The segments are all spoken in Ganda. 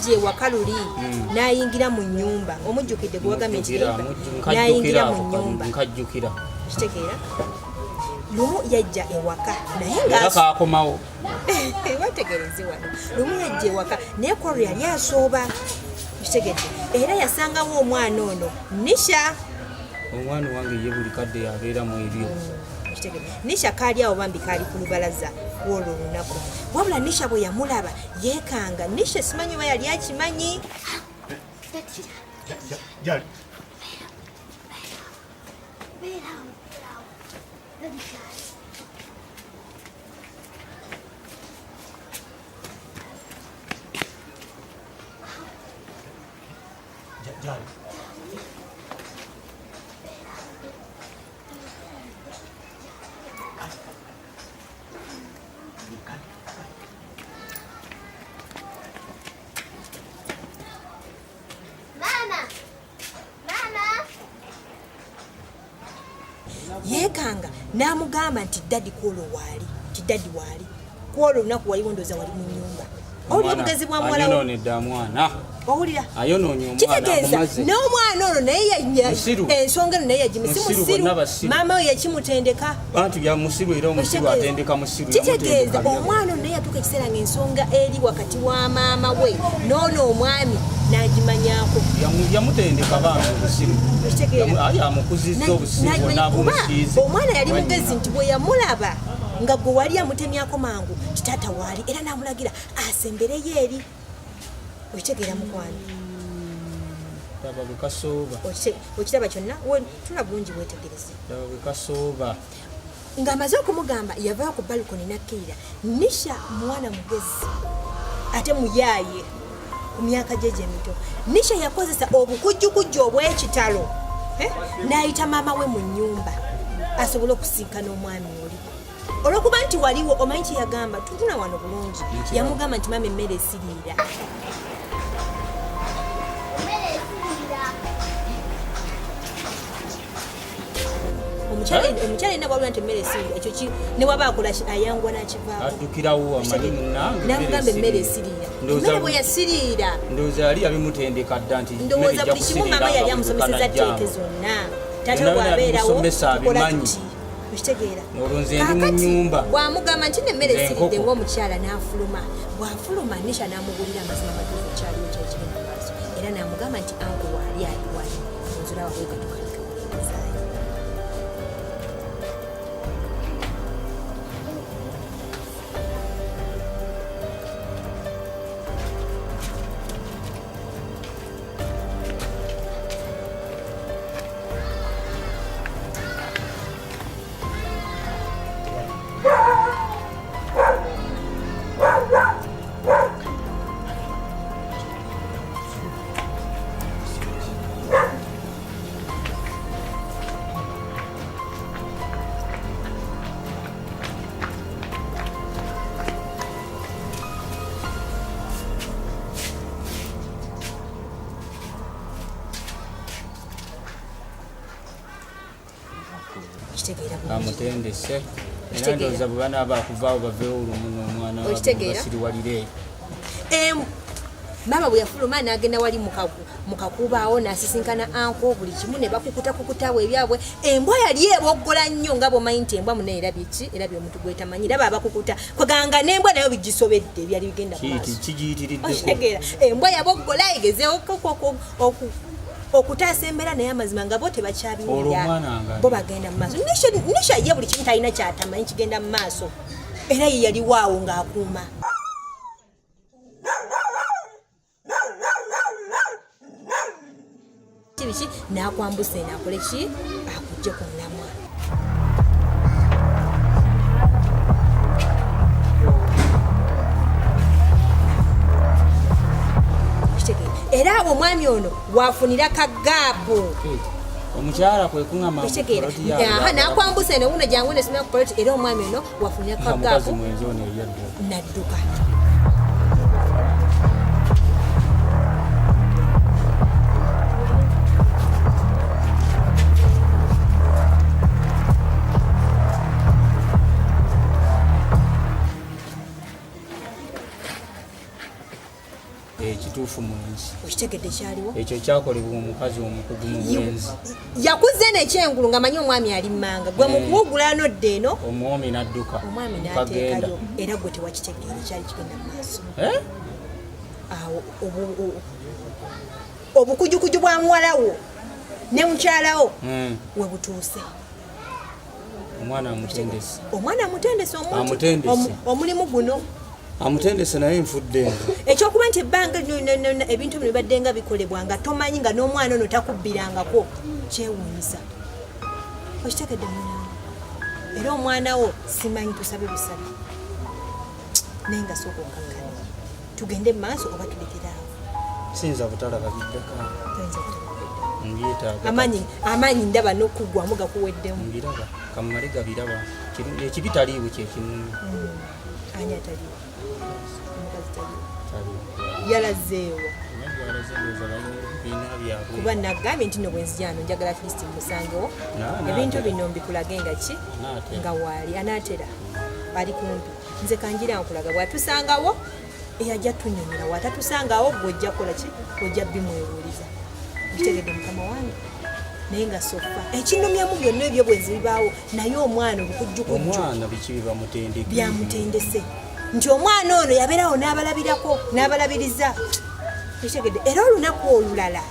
yajja ewaka luli n'ayingira mu nnyumba omujjukidde gwe wagambye ekiyimba n'ayingira mu nnyumba nkajjukira kitegeera lumu yajja ewaka naye ngaakomawo wategereze wano lumu yajja ewaka naye kwolwo yali asooba kitegedde era yasangawo omwana ono Nisha omwana wange ye buli kadde yabeeramu ebyo Nisha kaali awo bambi kaali ku lubalaza olwo olunaku wabula Nisha bwe yamulaba yeekanga Nisha simanyi oba yali akimanyi yeekanga n'amugamba nti daddi kwolwo waali kidaddi waali kwolwo olunaku waliwo ndooza wali mu nnyumba owulira obugezi bwa muwala ayononedda mwana owulira ayononye omwana kitegeeza n'omwana ono naye ensonga eno naye yagimusimusiru maama we yakimutendeka anti bya musiru era omusiru atendeka musiru kitegeeza omwana ono naye yatuuka ekiseera ng'ensonga eri wakati wa maama we n'ono omwami n'agimanyako yamutendeka baana obusiru amukuzizza obusiru n'abumusiizi omwana yali mugezi nti bwe yamulaba nga gwe wali amutemyako mangu kitaata waali era n'amulagira asembereyo eri okitegeera mukwano laba bwe kasooba okiraba kyonna tula bulungi bwetegereze laba bwe kasooba ng'amaze okumugamba yavaayo ku balikoni nakkirira Nisha mwana mugezi ate muyaaye ku myaka gye emito Nisha yakozesa obukujjukujju obw'ekitalo n'ayita maama we mu nnyumba asobole okusinkana omwami oli olwokuba nti waliwo omanyi kye yagamba tutuna wano bulungi yamugamba nti maama emmere esiriira omukyala ina bwalula nti emmere esiriira ekyo ne waba akola ayangwa n'akivaawo namugamba emmere esiriira emmere bwe yasiriira ndowooza yali yabimutendeka dda nti ndowooza buli kimu maama yali amusomeseza teeke zonna taata bwabeerawo tukola tuti okitegeera olwo nze ndi mu nnyumba bwamugamba nti nemmere esiridde ng'omukyala n'afuluma bw'afuluma Nisha n'amugulira amazima matuufu ekyaliwo kyekigenda maaso era n'amugamba nti anko waali ali wali onzula wabwekatukalika mulekezaayo amutendese era ndowooza bwe banaaba akuvaawo baveewo olumu n'omwana basiriwalire maama bwe yafuluma n'agenda wali mu kakuubaawo n'asisinkana anko buli kimu ne bakukutawo ebyabwe embwa yali eboggola nnyo nga bw'omanyi nti embwa munaye erabye omuntu gwetamanyi raba abakukuta kweganga n'embwa nayo bigisobedde byali bigenda kiyitiriddeko embwa yaboggola egezeewo okutaasa embeera naye amazima nga bo tebakyabiwulira bo bagenda mu maaso Nisha ye buli kimu talina kyatamanyi kigenda mu maaso era ye yali waawo ng'akuuma kibiki n'akwambusa enaakole ki akujje ku nnamwa era abo omwami ono waafunira kagaapu omukyala kwe kuŋama n'akwambusa eno wuno jangu nesomera ku poloti era omwami ono waafunira kagaapu nadduka kituufu mwenzi. Okitegedde kyaliwo? Ekyo kyakolebwa omukazi omukugu mu bwenzi. Yakuze n'ekyengulu ng'amanyi omwami ali mmanga. Gwe mukuwugula n'odda eno. Omwami n'adduka. Omwami n'ateekayo. Era gwe tewakitegeera kyali kigenda mu maaso. Awo obukujukuju bwa muwalawo ne mukyalawo we butuuse. Omwana amutendese. Omwana amutendese omuntu. Omulimu guno. Amutendese naye nfudde. Ekyokuba nti ebbanga ebintu bino bibadde nga bikolebwa nga tomanyi nga n'omwana ono takubbirangako kyewuunyisa. Okitegedde munange. Era omwana wo simanyi tusabe busabe. Naye nga sooka okkakkana. Tugende mu maaso oba tulekera awo. Siyinza butalaba biddako. Amaanyi ndaba n'okuggwamu gakuweddemu. Mbiraba kamale gabiraba. Ekibitaliiwo kyekimu. Ani ataliiwo? Omukazi taliiwo. Yalazeewo. Kuba nagambye nti no bwenzijano njagala Kristi musangewo. Ebintu bino mbikulage nga ki? Nga waali anaatera ali kumpi. Nze kanjira nkulaga bw'atusangawo eyajja tunyonyera watatusangawo gw'ojja kola ki? Ojja bimwewuliza. Bitegedde mukama wange. Naye nga sofa ekinnumyamu byonna ebyo bwenzi bibaawo naye omwana obukujjukujju. Omwana biki bibamutendeke? Byamutendese. Nti omwana ono yabeerawo n'abalabirako n'abalabiriza. Bitegedde era olunaku olulala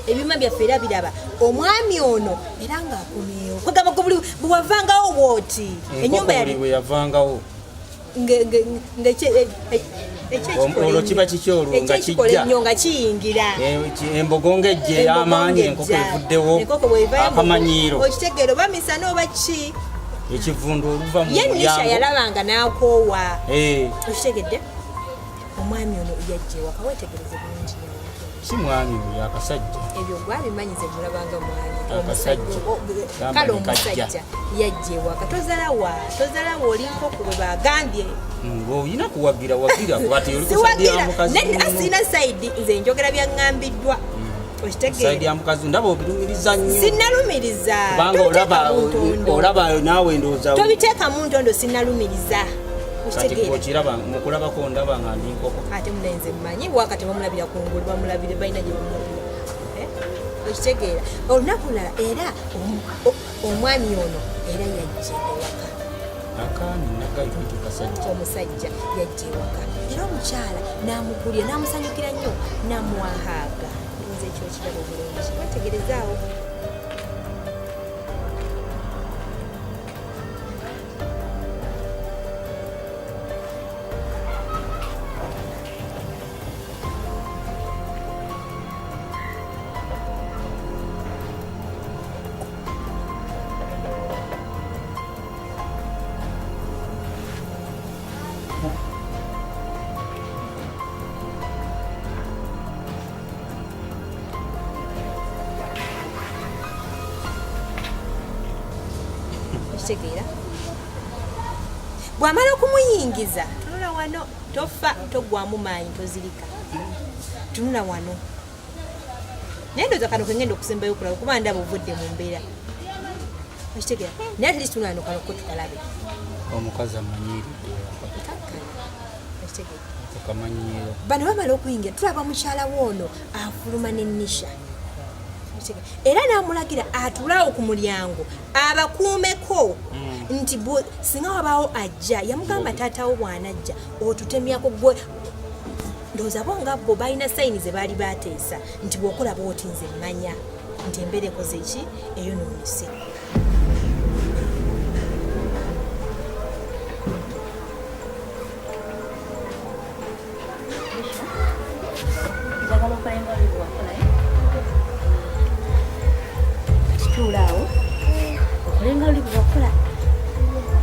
ebima byaffe era biraba omwami ono era ng'akomyewo kwegamba bwewavangawo bw'oti ennyumba yali bwe yavangawo olwo kiba kikyolwo nga kijja ennyo nga kiyingira embogo ng'ejje ey'amaanyi enkoko evuddewo akamanyiiro okitegeero oba misana oba ki ekivundu oluva mu mulyango ye Nisha yalabanga n'akoowa okitegedde omwami ono yajja ewaka weetegereze bulungi si mwami oyo akasajja ebyo gwabimanyize mulabanga mwami kale omusajja yajja ewaka tozala wa oli nkoko bwe bagambye olina kuwagira asina saidi nze njogera byaŋŋambiddwa saidi ya mukazi ndaba obirumiriza nnyo sinnalumiriza kubanga olaba naawe ndowooza tobiteeka mu ntondo sinnalumiriza kati bw'okiraba mu kulabako ndaba nga ndi nkoko ate mulenze mmanyi wakati bamulabira ku ngulu bamulabire balina gye bamulabira okitegeera olunaku lulala era omwami ono era yajja ewaka akaani nagaitu kasajja omusajja yajja ewaka era omukyala n'amugulira n'amusanyukira nnyo n'amuwahaaga nze ekyo kiraba obulungi bategerezaawo kitegeera bw'amala okumuyingiza tunula wano tofa togwamu maanyi tozirika tunula wano naye ndooza kano kengenda okusembayo okulaba kuba ndaba ovudde mu mbeera okitegeera naye ate tunula wano kano ko tukalabe omukazi amanyiiridde akamanyiiro bano bamala okuyingira tulaba mukyala woono afuluma ne Nisha era n'amulagira atulaawo ku mulyango abakuumeko nti singa wabaawo ajja yamugamba taatawo bw'anajja otutemyako gwe ndowooza bo nga bo balina sayini ze baali bateesa nti bw'okolaba oti nze mmanya nti embeera ekoze ki eyonoonese tulaawo okulenga oli bwakola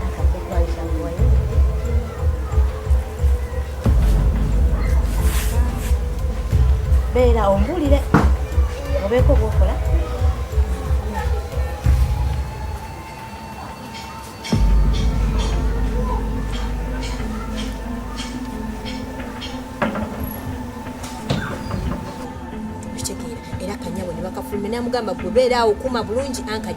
akakwaisanguwayo beera ombulire obeeko bwokola era kanyabo ne bakafulumya namugamba gwe beera awo okuuma bulungi anka